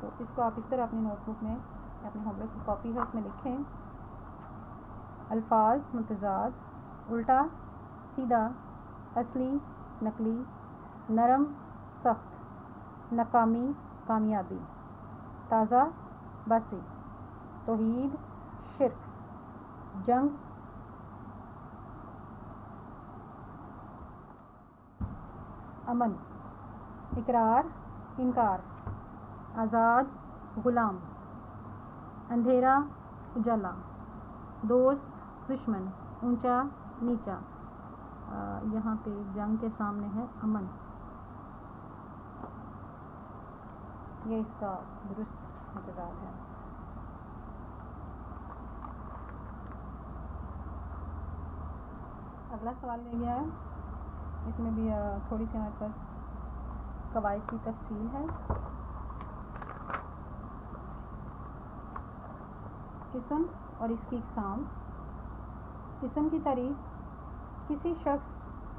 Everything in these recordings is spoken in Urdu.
تو اس کو آپ اس طرح اپنی نوٹ بک میں اپنے ہوم ورک کی کاپی ہے اس میں لکھیں. الفاظ متضاد, الٹا سیدھا, اصلی نقلی, نرم سخت, ناکامی کامیابی, تازہ باسی, توحید شرک, جنگ امن, اقرار انکار, آزاد غلام, اندھیرا اجالا, دوست دشمن, اونچا نیچا. یہاں پہ جنگ کے سامنے ہے امن, یہ اس کا درست متضاد ہے. اگلا سوال لے گیا ہے, اس میں بھی تھوڑی سی ہمارے پاس قواعد کی تفصیل ہے. اسم اور اس کی اقسام. اسم کی تعریف, کسی شخص,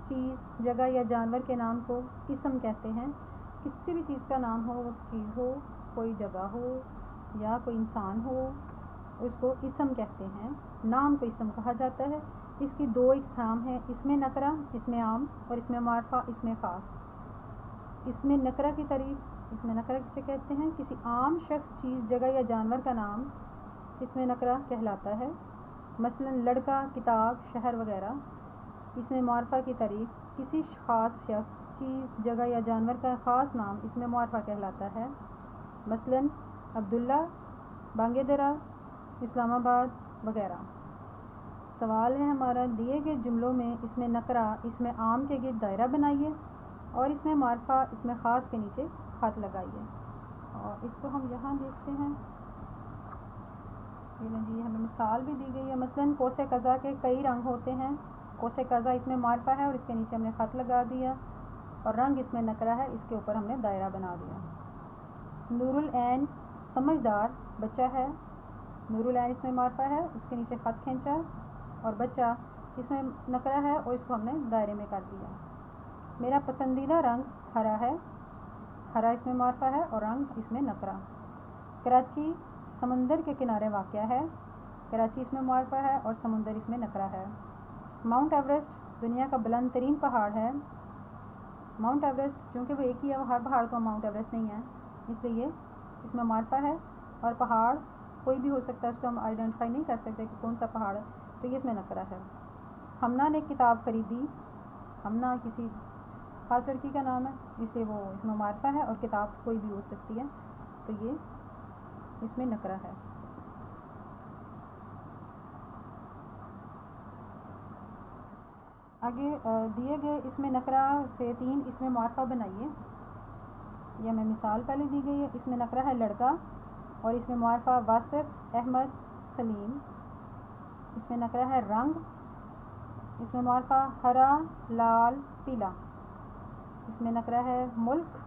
چیز, جگہ یا جانور کے نام کو اسم کہتے ہیں. کسی بھی چیز کا نام ہو, وہ چیز ہو, کوئی جگہ ہو یا کوئی انسان ہو, اس کو اسم کہتے ہیں. نام کو اسم کہا جاتا ہے. اس کی دو اقسام ہیں, اسم نکرہ, اسم عام, اور اسم معرفہ, اسم خاص. اسم نکرہ کی تعریف, اسم نکرہ کسے کہتے ہیں؟ کسی عام شخص, چیز, جگہ یا جانور کا نام اسم نکرہ کہلاتا ہے. مثلا لڑکا, کتاب, شہر وغیرہ. اسم معرفہ کی تعریف, کسی خاص شخص, چیز, جگہ یا جانور کا خاص نام اسم معرفہ کہلاتا ہے. مثلا عبداللہ, بانگ درا, اسلام آباد وغیرہ. سوال ہے ہمارا, دیے گئے جملوں میں اسم نکرہ اسم عام کے گرد دائرہ بنائیے اور اسم معرفہ اسم خاص کے نیچے خط لگائیے. اور اس کو ہم یہاں دیکھتے ہیں, جی ہمیں مثال بھی دی گئی ہے. مثلا قوس قزح کے کئی رنگ ہوتے ہیں. قوس قزح اسم معرفہ ہے اور اس کے نیچے ہم نے خط لگا دیا, اور رنگ اسم نکرہ ہے, اس کے اوپر ہم نے دائرہ بنا دیا. نور العین سمجھدار بچہ ہے. نور العین اسم معرفہ ہے, اس کے نیچے خط کھینچا, اور بچہ اسم نکرہ ہے اور اس کو ہم نے دائرے میں کر دیا. میرا پسندیدہ رنگ ہرا ہے. ہرا اسم معرفہ ہے اور رنگ اسم نکرہ. کراچی سمندر کے کنارے واقع ہے. کراچی اسم معرفہ ہے اور سمندر اسم نکرہ ہے. ماؤنٹ ایوریسٹ دنیا کا بلند ترین پہاڑ ہے. ماؤنٹ ایوریسٹ چونکہ وہ ایک ہی ہے, وہ ہر پہاڑ تو ماؤنٹ ایوریسٹ نہیں ہے, اس لیے یہ اسم معرفہ ہے, اور پہاڑ کوئی بھی ہو سکتا ہے, اس کو ہم آئیڈینٹیفائی نہیں کر سکتے کہ کون سا پہاڑ ہے, تو یہ اسم نکرہ ہے. ہمنا نے ایک کتاب خریدی. ہمنا کسی خاص لڑکی کا نام ہے, اس لیے وہ اسم معرفہ ہے, اور کتاب کوئی بھی ہو سکتی ہے, تو یہ اسم نکرہ ہے. آگے دیے گئے اسم نکرہ سے 3 اسم معرفہ بنائیے. یہ ہمیں مثال پہلے دی گئی ہے. اسم نکرہ ہے لڑکا, اور اسم معرفہ واصف, احمد, سلیم. اسم نکرہ ہے رنگ. اسم معرفہ ہرا, لال, پیلا. اسم نکرہ ہے ملک,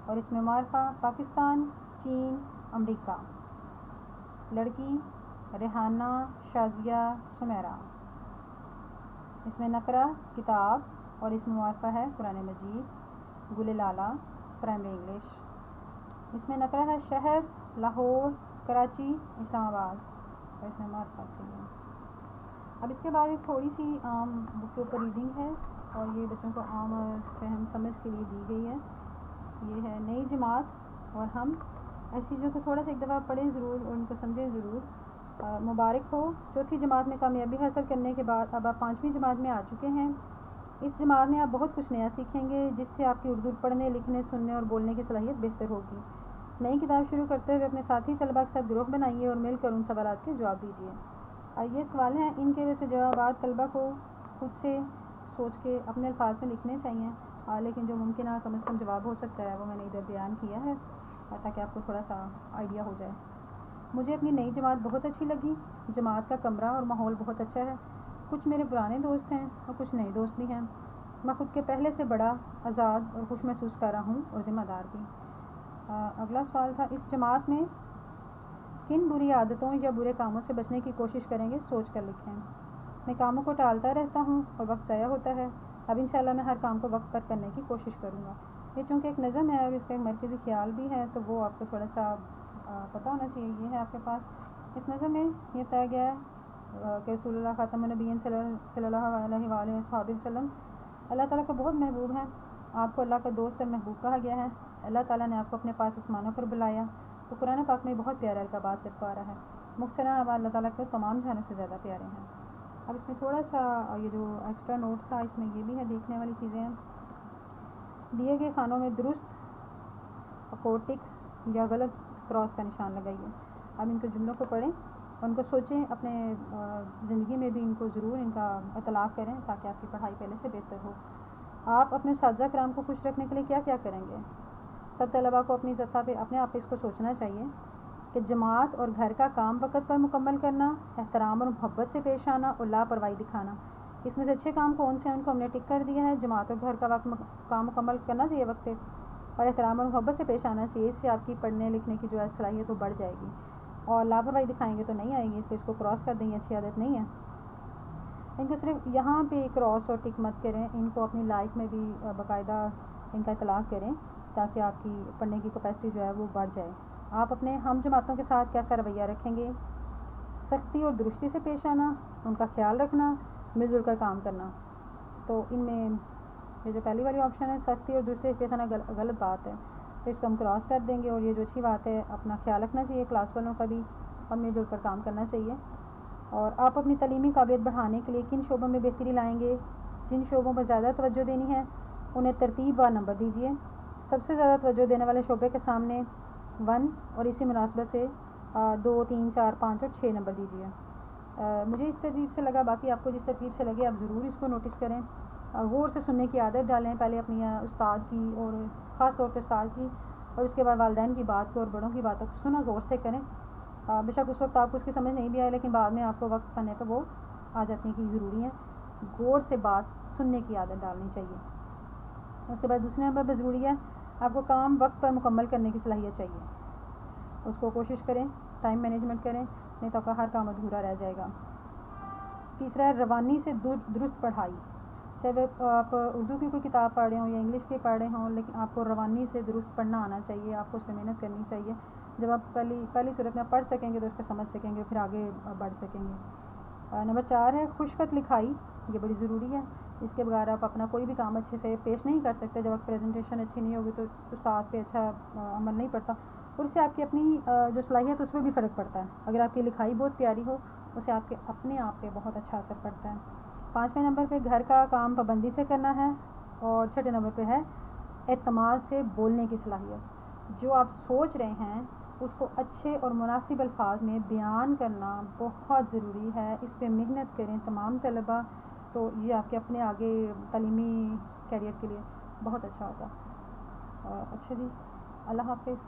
اور اسم معرفہ پاکستان, چین, امریکہ. لڑکی ریحانہ, شازیہ, سمیرہ. اسم نکرہ کتاب, اور اسم معرفہ ہے قرآن مجید, گل لالہ, پرائمری انگلش. اسم نکرہ ہے شہر, لاہور, کراچی, اسلام آباد, اور اسم معرفہ کے لیے. اب اس کے بعد ایک تھوڑی سی عام بک کے اوپر ریڈنگ ہے, اور یہ بچوں کو عام فہم سمجھ کے لیے دی گئی ہے. یہ ہے نئی جماعت, اور ہم ایسی چیزوں کو تھوڑا سا ایک دفعہ پڑھیں ضرور اور ان کو سمجھیں ضرور. مبارک ہو, 4تھی جماعت میں کامیابی حاصل کرنے کے بعد اب آپ 5ویں جماعت میں آ چکے ہیں. اس جماعت میں آپ بہت کچھ نیا سیکھیں گے, جس سے آپ کی اردو پڑھنے, لکھنے, سننے اور بولنے کی صلاحیت بہتر ہوگی. نئی کتاب شروع کرتے ہوئے اپنے ساتھی طلباء کے ساتھ گروہ بنائیے اور مل کر ان سوالات کے جواب دیجیے. یہ سوال ہیں, ان کے ویسے جوابات طلباء کو خود سے سوچ کے اپنے الفاظ میں لکھنے چاہیے, لیکن جو ممکنہ کم از کم جواب ہو سکتا ہے وہ میں نے ادھر بیان کیا ہے, تاکہ آپ کو تھوڑا سا آئیڈیا ہو جائے. مجھے اپنی نئی جماعت بہت اچھی لگی. جماعت کا کمرہ اور ماحول بہت اچھا ہے. کچھ میرے پرانے دوست ہیں اور کچھ نئے دوست بھی ہیں. میں خود کے پہلے سے بڑا, آزاد اور خوش محسوس کر رہا ہوں, اور ذمہ دار بھی. اگلا سوال تھا, اس جماعت میں کن بری عادتوں یا برے کاموں سے بچنے کی کوشش کریں گے, سوچ کر لکھیں. میں کاموں کو ٹالتا رہتا ہوں اور وقت ضائع ہوتا ہے. اب انشاءاللہ میں ہر کام کو وقت پر کرنے کی کوشش کروں گا. یہ چونکہ ایک نظم ہے اور اس کا ایک مرکزی خیال بھی ہے تو وہ آپ کو تھوڑا سا پتہ ہونا چاہیے. یہ ہے آپ کے پاس. اس نظم میں یہ بتایا گیا ہے کہ رسول اللہ خاتم النبیین صلی اللہ علیہ وآلہ وسلم اللہ تعالیٰ کا بہت محبوب ہے. آپ کو اللہ کا دوست اور محبوب کہا گیا ہے. اللہ تعالیٰ نے آپ کو اپنے پاس آسمانوں پر بلایا. تو قرآن پاک میں بہت پیارا القابات سے پکارا ہے. مختصراً آپ اللہ تعالیٰ کو تمام جہانوں سے زیادہ پیارے ہیں. اب اس میں تھوڑا سا یہ جو ایکسٹرا نوٹ تھا اس میں یہ بھی ہے دیکھنے والی چیزیں ہیں. دیے گئے خانوں میں درست اکورٹک یا غلط کراس کا نشان لگائیے. اب ان کے جملوں کو پڑھیں اور ان کو سوچیں. اپنے زندگی میں بھی ان کو ضرور ان کا اطلاق کریں تاکہ آپ کی پڑھائی پہلے سے بہتر ہو. آپ اپنے اساتذہ کرام کو خوش رکھنے کے لیے کیا کیا کریں گے؟ سب طلباء کو اپنی سطح پہ اپنے آپ اس کو سوچنا چاہیے کہ جماعت اور گھر کا کام وقت پر مکمل کرنا، احترام اور محبت سے پیش آنا اور لاپرواہی دکھانا. اس میں سے اچھے کام کون سے ہیں ان کو ہم نے ٹک کر دیا ہے. جماعت اور گھر کا کام مکمل کرنا چاہیے وقت پہ اور احترام اور محبت سے پیش آنا چاہیے. اس سے آپ کی پڑھنے لکھنے کی جو ہے صلاحیت وہ بڑھ جائے گی. اور لاپرواہی دکھائیں گے تو نہیں آئے گی. اس کو کراس کر دیں گے، اچھی عادت نہیں ہے. ان کو صرف یہاں پہ کراس اور ٹک مت کریں. ان کو اپنی لائف میں بھی باقاعدہ ان کا اطلاق کریں تاکہ آپ کی پڑھنے کی کیپیسٹی جو ہے وہ بڑھ جائے. آپ اپنے ہم جماعتوں کے ساتھ کیسا رویہ رکھیں گے؟ سختی اور درستی سے پیش آنا، ان کا خیال رکھنا، مل جل کر کام کرنا. تو ان میں یہ جو پہلی والی آپشن ہے سختی اور درستی سے پیش آنا غلط بات ہے تو اس کو ہم کراس کر دیں گے. اور یہ جو اچھی بات ہے اپنا خیال رکھنا چاہیے کلاس والوں کا بھی اور مل جل کر کام کرنا چاہیے. اور آپ اپنی تعلیمی قابلیت بڑھانے کے لیے کن شعبوں میں بہتری لائیں گے؟ جن شعبوں پر زیادہ توجہ دینی ہے انہیں ترتیب وار نمبر دیجیے. سب سے زیادہ توجہ دینے والے شعبے کے سامنے 1 اور اسی مناسبت سے 2 3 4 5 اور 6 نمبر دیجیے. مجھے اس ترتیب سے لگا، باقی آپ کو جس ترتیب سے لگے آپ ضرور اس کو نوٹس کریں. غور سے سننے کی عادت ڈالیں. پہلے اپنی استاد کی اور خاص طور پہ استاد کی اور اس کے بعد والدین کی بات کو اور بڑوں کی باتوں کو سنا غور سے کریں. بے شک اس وقت آپ کو اس کی سمجھ نہیں بھی آئے لیکن بعد میں آپ کو وقت پڑھنے پہ وہ آ جانے کی ضروری ہے. غور سے بات سننے کی عادت ڈالنی چاہیے. اس کے بعد دوسرے نمبر پہ ضروری ہے آپ کو کام وقت پر مکمل کرنے کی صلاحیت چاہیے. اس کو کوشش کریں، ٹائم مینجمنٹ کریں، نہیں تو آپ کا ہر کام ادھورا رہ جائے گا. تیسرا ہے روانی سے درست پڑھائی. چاہے آپ اردو کی کوئی کتاب پڑھ رہے ہوں یا انگلش کی پڑھ رہے ہوں لیکن آپ کو روانی سے درست پڑھنا آنا چاہیے. آپ کو اس پہ محنت کرنی چاہیے. جب آپ پہلی صورت میں پڑھ سکیں گے تو اس کو سمجھ سکیں گے پھر آگے بڑھ سکیں گے. نمبر 4 ہے خوش خط لکھائی. یہ بڑی ضروری ہے. اس کے بغیر آپ اپنا کوئی بھی کام اچھے سے پیش نہیں کر سکتے. جب آپ پریزنٹیشن اچھی نہیں ہوگی تو استاد پہ اچھا عمل نہیں پڑتا اور اس سے آپ کی اپنی جو صلاحیت اس پہ بھی فرق پڑتا ہے. اگر آپ کی لکھائی بہت پیاری ہو اس سے آپ کے اپنے آپ پہ بہت اچھا اثر پڑتا ہے. 5ویں نمبر پہ گھر کا کام پابندی سے کرنا ہے. اور 6 نمبر پہ ہے اعتماد سے بولنے کی صلاحیت. جو آپ سوچ رہے ہیں اس کو اچھے اور مناسب الفاظ میں بیان کرنا بہت ضروری ہے. اس پہ محنت کریں تمام طلباء تو یہ آپ کے اپنے آگے تعلیمی کیریئر کے لیے بہت اچھا ہوگا. اچھا جی، اللہ حافظ.